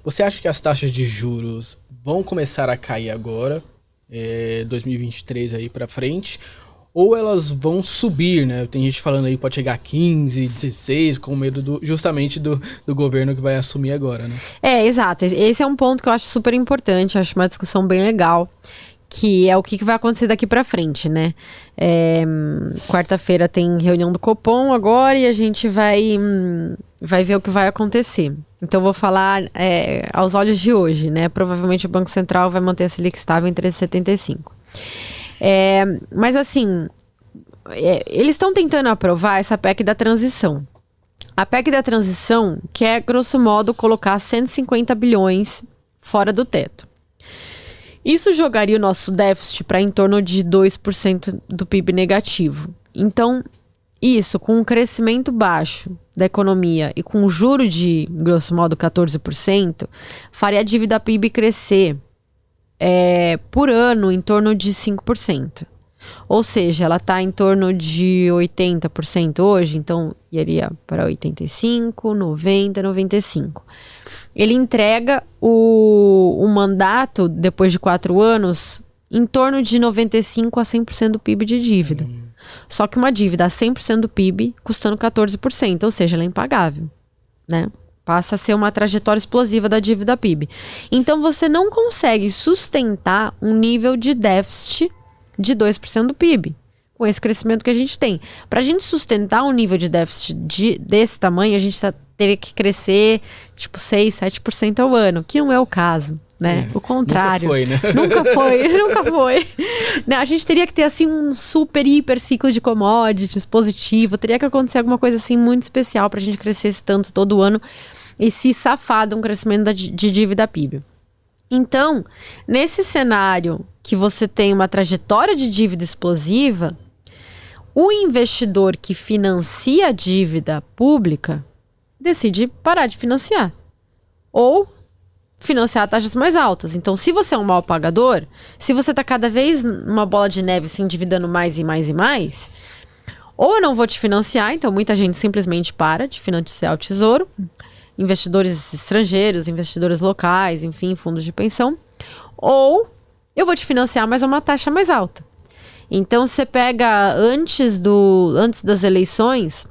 Você acha que as taxas de juros vão começar a cair agora, 2023 aí pra frente, ou elas vão subir, né? Tem gente falando aí pode chegar a 15, 16, com medo justamente do governo que vai assumir agora, né? Exato. Esse é um ponto que eu acho super importante, acho uma discussão bem legal, que é o que vai acontecer daqui pra frente, né? Quarta-feira tem reunião do Copom agora e a gente vai ver o que vai acontecer. Então, eu vou falar aos olhos de hoje, né? Provavelmente o Banco Central vai manter a Selic estável em 13,75. Mas assim, eles estão tentando aprovar essa PEC da transição. A PEC da transição quer, grosso modo, colocar 150 bilhões fora do teto. Isso jogaria o nosso déficit para em torno de 2% do PIB negativo. Então, isso, com um crescimento baixo da economia e com um juro de, grosso modo, 14%, faria a dívida PIB crescer por ano em torno de 5%. Ou seja, ela está em torno de 80% hoje, então iria para 85%, 90%, 95%. Ele entrega o mandato, depois de 4 anos, em torno de 95% a 100% do PIB de dívida. Só que uma dívida a 100% do PIB custando 14%, ou seja, ela é impagável, né? Passa a ser uma trajetória explosiva da dívida PIB. Então, você não consegue sustentar um nível de déficit de 2% do PIB, com esse crescimento que a gente tem. Para a gente sustentar um nível de déficit desse tamanho, a gente teria que crescer tipo 6, 7% ao ano, que não é o caso, né? O contrário. Nunca foi, né? Nunca foi. Né? A gente teria que ter assim um super, hiper ciclo de commodities positivo, teria que acontecer alguma coisa assim muito especial para a gente crescer esse tanto todo ano e se safar de um crescimento de dívida PIB. Então, nesse cenário que você tem uma trajetória de dívida explosiva, o investidor que financia a dívida pública decide parar de financiar ou financiar a taxas mais altas. Então, se você é um mau pagador, se você está cada vez numa bola de neve se endividando mais e mais e mais, ou eu não vou te financiar, então muita gente simplesmente para de financiar o tesouro, investidores estrangeiros, investidores locais, enfim, fundos de pensão, ou eu vou te financiar, mas a uma taxa mais alta. Então, você pega antes das eleições,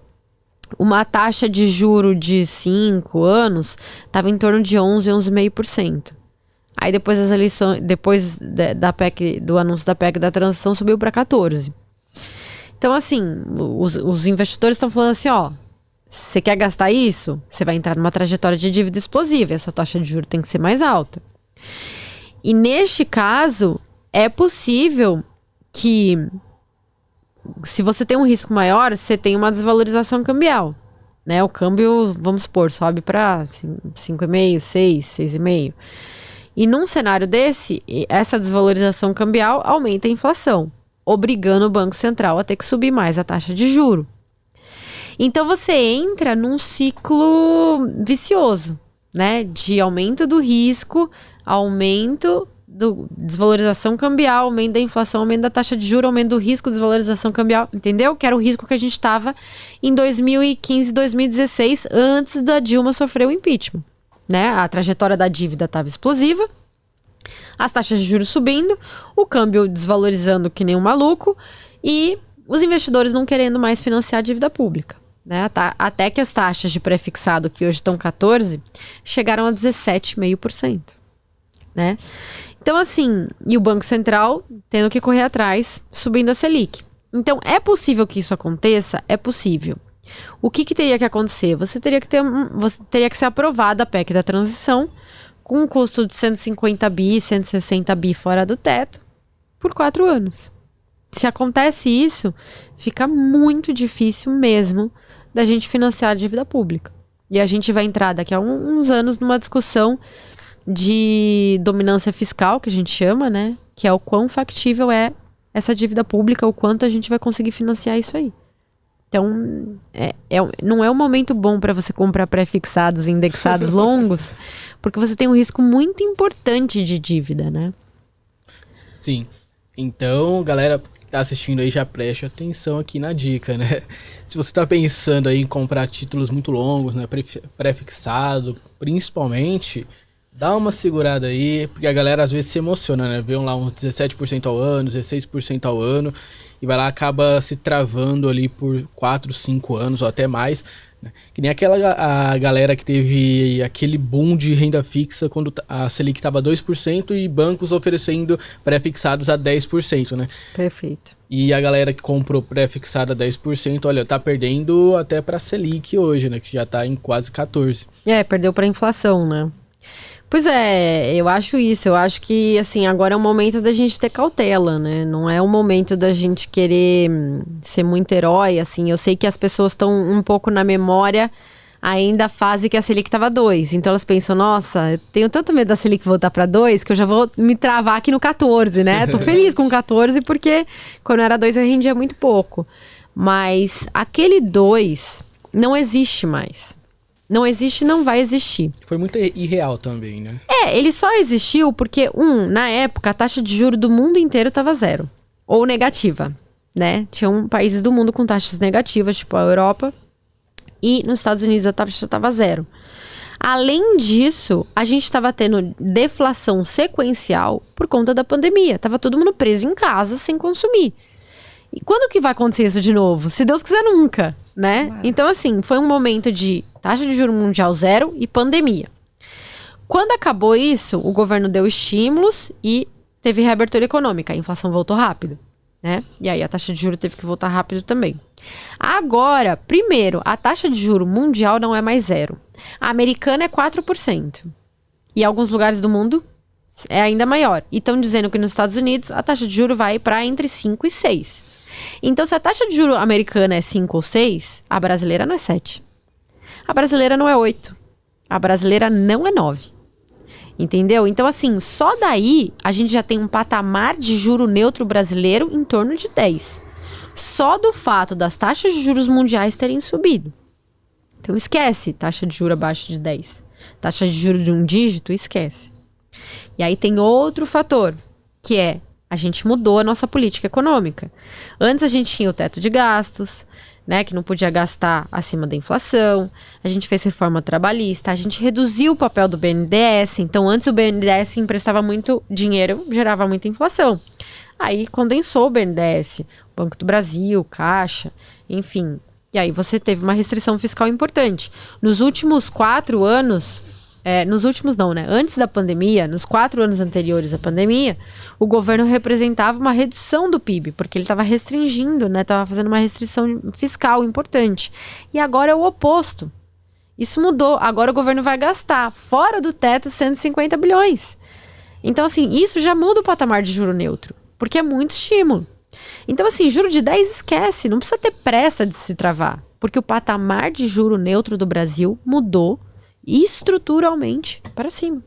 uma taxa de juro de 5 anos estava em torno de 11, 11,5%. Aí depois das eleições, depois da PEC, do anúncio da PEC da transição, subiu para 14%. Então, assim, os investidores estão falando assim, ó, você quer gastar isso? Você vai entrar numa trajetória de dívida explosiva, e a sua taxa de juros tem que ser mais alta. E neste caso, é possível que, se você tem um risco maior, você tem uma desvalorização cambial, né? O câmbio, vamos supor, sobe para 5,5, 6, 6,5. E num cenário desse, essa desvalorização cambial aumenta a inflação, obrigando o Banco Central a ter que subir mais a taxa de juro. Então você entra num ciclo vicioso, né? De aumento do risco, aumento da desvalorização cambial, aumento da inflação, aumento da taxa de juros, aumento do risco, desvalorização cambial, entendeu? Que era o risco que a gente estava em 2015, 2016, antes da Dilma sofrer o impeachment, né? A trajetória da dívida estava explosiva, as taxas de juros subindo, o câmbio desvalorizando que nem um maluco e os investidores não querendo mais financiar a dívida pública, né? Até que as taxas de pré-fixado, que hoje estão 14%, chegaram a 17,5%, né? Então, assim, e o Banco Central tendo que correr atrás, subindo a Selic. Então, é possível que isso aconteça? É possível. O que teria que acontecer? Você teria que ser aprovada a PEC da transição, com um custo de 150 bi, 160 bi fora do teto, por 4 anos. Se acontece isso, fica muito difícil mesmo da gente financiar a dívida pública. E a gente vai entrar daqui a uns anos numa discussão de dominância fiscal, que a gente chama, né? Que é o quão factível é essa dívida pública, o quanto a gente vai conseguir financiar isso aí. Então, não é um momento bom para você comprar pré-fixados, indexados longos, porque você tem um risco muito importante de dívida, né? Sim. Então, galera que tá assistindo aí, já preste atenção aqui na dica, né? Se você tá pensando aí em comprar títulos muito longos, né, pré-fixado, principalmente, Dá uma segurada aí, porque a galera às vezes se emociona, né? Vê lá uns 17% ao ano, 16% ao ano, e vai lá, acaba se travando ali por 4, 5 anos ou até mais, né? Que nem a galera que teve aquele boom de renda fixa quando a Selic estava 2% e bancos oferecendo pré-fixados a 10%, né? Perfeito. E a galera que comprou pré-fixado a 10%, olha, tá perdendo até pra Selic hoje, né? Que já tá em quase 14%. Perdeu pra inflação, né? Pois é, eu acho isso. Eu acho que, assim, agora é o momento da gente ter cautela, né? Não é o momento da gente querer ser muito herói, assim. Eu sei que as pessoas estão um pouco na memória ainda a fase que a Selic tava 2. Então elas pensam, nossa, eu tenho tanto medo da Selic voltar pra 2 que eu já vou me travar aqui no 14, né? Tô feliz com 14 porque quando era 2 eu rendia muito pouco. Mas aquele 2 não existe mais. Não existe, não vai existir. Foi muito irreal também, né? Ele só existiu porque, na época, a taxa de juros do mundo inteiro estava 0. Ou negativa, né? Tinham países do mundo com taxas negativas, tipo a Europa. E nos Estados Unidos a taxa estava 0. Além disso, a gente estava tendo deflação sequencial por conta da pandemia. Tava todo mundo preso em casa sem consumir. E quando que vai acontecer isso de novo? Se Deus quiser, nunca, né? Ué. Então, assim, foi um momento de taxa de juros mundial 0 e pandemia. Quando acabou isso, o governo deu estímulos e teve reabertura econômica. A inflação voltou rápido, né? E aí a taxa de juros teve que voltar rápido também. Agora, primeiro, a taxa de juros mundial não é mais 0. A americana é 4%. E em alguns lugares do mundo é ainda maior. E estão dizendo que nos Estados Unidos a taxa de juros vai para entre 5 e 6. Então, se a taxa de juros americana é 5 ou 6, a brasileira não é 7. A brasileira não é 8. A brasileira não é 9. Entendeu? Então, assim, só daí a gente já tem um patamar de juro neutro brasileiro em torno de 10. Só do fato das taxas de juros mundiais terem subido. Então, esquece taxa de juros abaixo de 10. Taxa de juros de um dígito, esquece. E aí tem outro fator, que é a gente mudou a nossa política econômica. Antes a gente tinha o teto de gastos, né, que não podia gastar acima da inflação. A gente fez reforma trabalhista, a gente reduziu o papel do BNDES. Então, antes o BNDES emprestava muito dinheiro, gerava muita inflação. Aí condensou o BNDES, o Banco do Brasil, Caixa, enfim. E aí você teve uma restrição fiscal importante. Nos últimos 4 anos... nos últimos não, né? Antes da pandemia, nos 4 anos anteriores à pandemia, o governo representava uma redução do PIB, porque ele estava restringindo, né? Estava fazendo uma restrição fiscal importante. E agora é o oposto. Isso mudou. Agora o governo vai gastar, fora do teto, 150 bilhões. Então, assim, isso já muda o patamar de juro neutro, porque é muito estímulo. Então, assim, juro de 10 esquece, não precisa ter pressa de se travar, porque o patamar de juro neutro do Brasil mudou estruturalmente para cima.